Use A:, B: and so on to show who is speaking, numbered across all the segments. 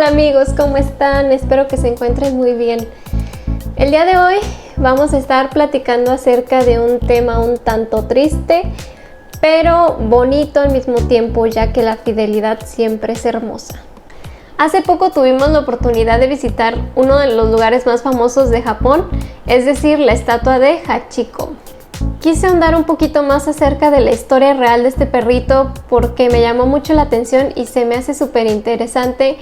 A: Hola amigos, ¿cómo están? Espero que se encuentren muy bien. El día de hoy vamos a estar platicando acerca de un tema un tanto triste, pero bonito al mismo tiempo, ya que la fidelidad siempre es hermosa. Hace poco tuvimos la oportunidad de visitar uno de los lugares más famosos de Japón, es decir, la estatua de Hachiko. Quise ahondar un poquito más acerca de la historia real de este perrito porque me llamó mucho la atención y se me hace súper interesante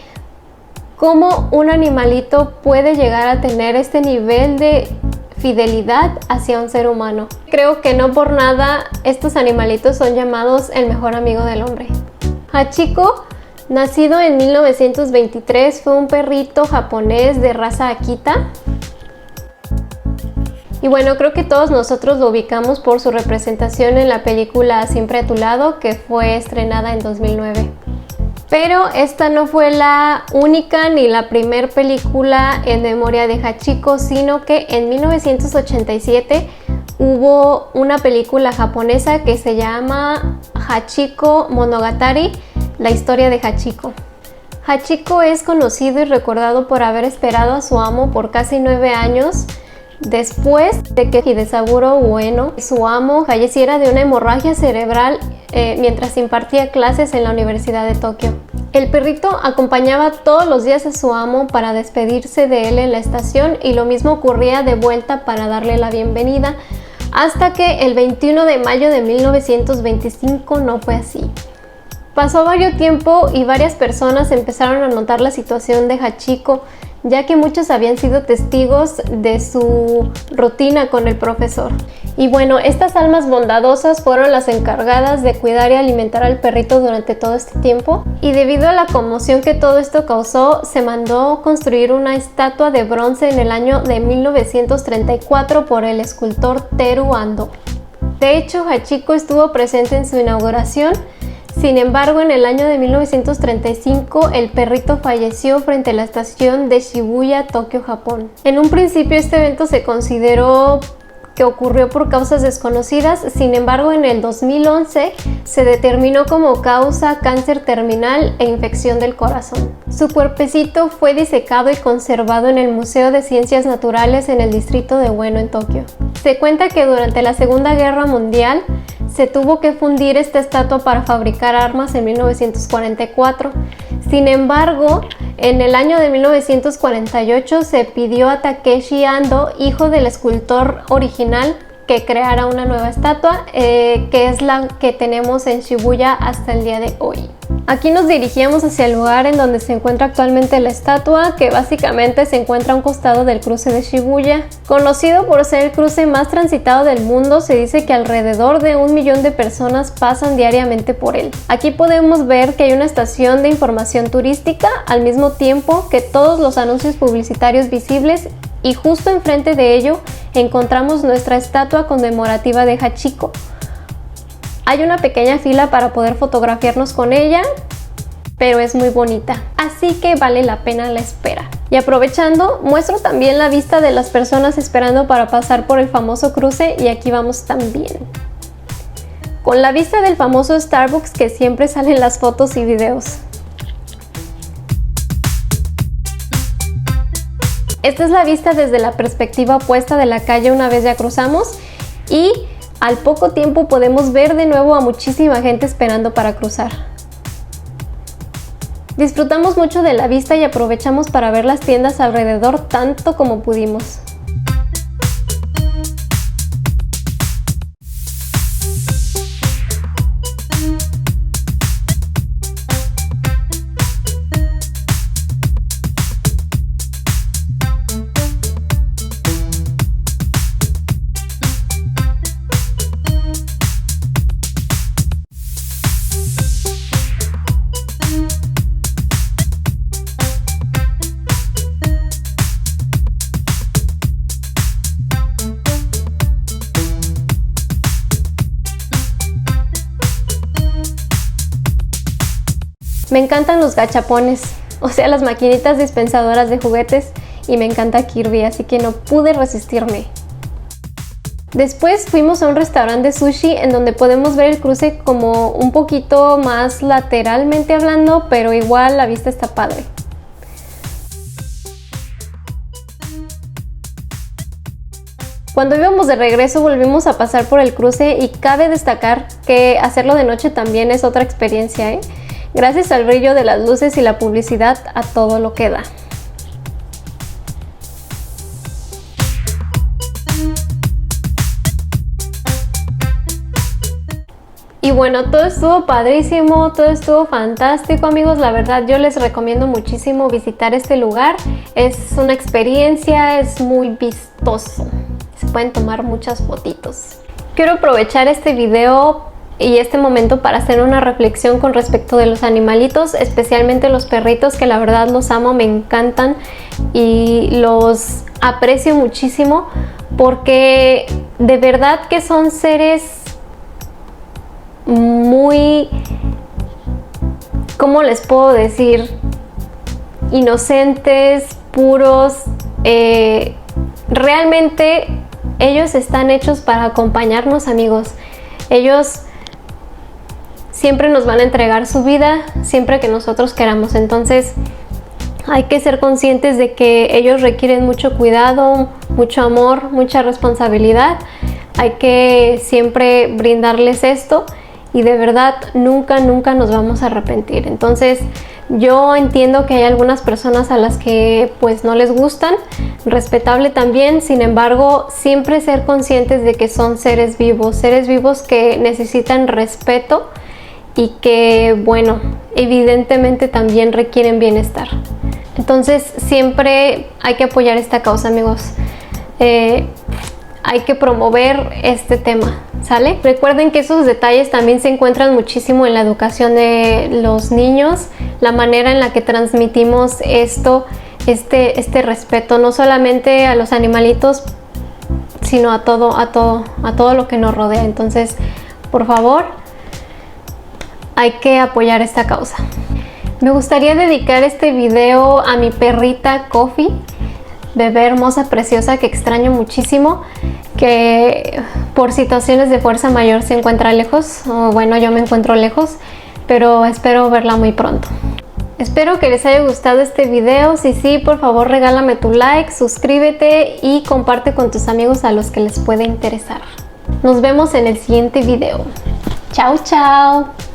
A: cómo un animalito puede llegar a tener este nivel de fidelidad hacia un ser humano. Creo que no por nada estos animalitos son llamados el mejor amigo del hombre. Hachiko, nacido en 1923, fue un perrito japonés de raza Akita. Y bueno, creo que todos nosotros lo ubicamos por su representación en la película Siempre a tu lado, que fue estrenada en 2009. Pero esta no fue la única ni la primer película en memoria de Hachiko, sino que en 1987 hubo una película japonesa que se llama Hachiko Monogatari, la historia de Hachiko. Hachiko es conocido y recordado por haber esperado a su amo por casi 9 años después de que Hidesaburo Ueno, su amo, falleciera de una hemorragia cerebral mientras impartía clases en la Universidad de Tokio. El perrito acompañaba todos los días a su amo para despedirse de él en la estación y lo mismo ocurría de vuelta para darle la bienvenida, hasta que el 21 de mayo de 1925 no fue así. Pasó varios tiempo y varias personas empezaron a notar la situación de Hachiko, ya que muchos habían sido testigos de su rutina con el profesor. Y bueno, estas almas bondadosas fueron las encargadas de cuidar y alimentar al perrito durante todo este tiempo. Y debido a la conmoción que todo esto causó, se mandó construir una estatua de bronce en el año de 1934 por el escultor Teru Ando. De hecho, Hachiko estuvo presente en su inauguración. Sin embargo, en el año de 1935, el perrito falleció frente a la estación de Shibuya, Tokio, Japón. En un principio, este evento se consideró que ocurrió por causas desconocidas. Sin embargo, en el 2011 se determinó como causa cáncer terminal e infección del corazón. Su cuerpecito fue disecado y conservado en el Museo de Ciencias Naturales en el distrito de Ueno, en Tokio. Se cuenta que durante la Segunda Guerra Mundial se tuvo que fundir esta estatua para fabricar armas en 1944. Sin embargo, en el año de 1948 se pidió a Takeshi Ando, hijo del escultor original, que creara una nueva estatua, que es la que tenemos en Shibuya hasta el día de hoy. Aquí nos dirigíamos hacia el lugar en donde se encuentra actualmente la estatua, que básicamente se encuentra a un costado del cruce de Shibuya. Conocido por ser el cruce más transitado del mundo, se dice que alrededor de 1 millón de personas pasan diariamente por él. Aquí podemos ver que hay una estación de información turística, al mismo tiempo que todos los anuncios publicitarios visibles, y justo enfrente de ello encontramos nuestra estatua conmemorativa de Hachiko. Hay una pequeña fila para poder fotografiarnos con ella, pero es muy bonita, así que vale la pena la espera. Y aprovechando, muestro también la vista de las personas esperando para pasar por el famoso cruce, y aquí vamos también, con la vista del famoso Starbucks que siempre sale en las fotos y videos. Esta es la vista desde la perspectiva opuesta de la calle una vez ya cruzamos, y al poco tiempo podemos ver de nuevo a muchísima gente esperando para cruzar. Disfrutamos mucho de la vista y aprovechamos para ver las tiendas alrededor tanto como pudimos. Me encantan los gachapones, o sea, las maquinitas dispensadoras de juguetes, y me encanta Kirby, así que no pude resistirme. Después fuimos a un restaurante de sushi en donde podemos ver el cruce como un poquito más lateralmente hablando, pero igual la vista está padre. Cuando íbamos de regreso volvimos a pasar por el cruce y cabe destacar que hacerlo de noche también es otra experiencia, ¿eh? Gracias al brillo de las luces y la publicidad a todo lo que da. Y bueno, todo estuvo padrísimo, todo estuvo fantástico, amigos. La verdad, yo les recomiendo muchísimo visitar este lugar. Es una experiencia, es muy vistoso. Se pueden tomar muchas fotitos. Quiero aprovechar este video y este momento para hacer una reflexión con respecto de los animalitos, especialmente los perritos, que la verdad los amo, me encantan y los aprecio muchísimo porque de verdad que son seres muy, ¿cómo les puedo decir? Inocentes, puros. Realmente ellos están hechos para acompañarnos, amigos. Ellos siempre nos van a entregar su vida, siempre que nosotros queramos. Entonces hay que ser conscientes de que ellos requieren mucho cuidado, mucho amor, mucha responsabilidad. Hay que siempre brindarles esto. Y de verdad nunca nos vamos a arrepentir. Entonces yo entiendo que hay algunas personas a las que pues no les gustan, respetable también. Sin embargo, siempre ser conscientes de que son seres vivos que necesitan respeto y que, bueno, evidentemente también requieren bienestar. Entonces siempre hay que apoyar esta causa, amigos. Hay que promover este tema, ¿sale? Recuerden que esos detalles también se encuentran muchísimo en la educación de los niños, la manera en la que transmitimos esto, este respeto, no solamente a los animalitos, sino a todo lo que nos rodea. Entonces, por favor, hay que apoyar esta causa. Me gustaría dedicar este video a mi perrita Coffee, bebé hermosa, preciosa, que extraño muchísimo, que por situaciones de fuerza mayor se encuentra lejos, o bueno, yo me encuentro lejos, pero espero verla muy pronto. Espero que les haya gustado este video. Si sí, por favor regálame tu like, suscríbete y comparte con tus amigos a los que les puede interesar. Nos vemos en el siguiente video. Chao, chao.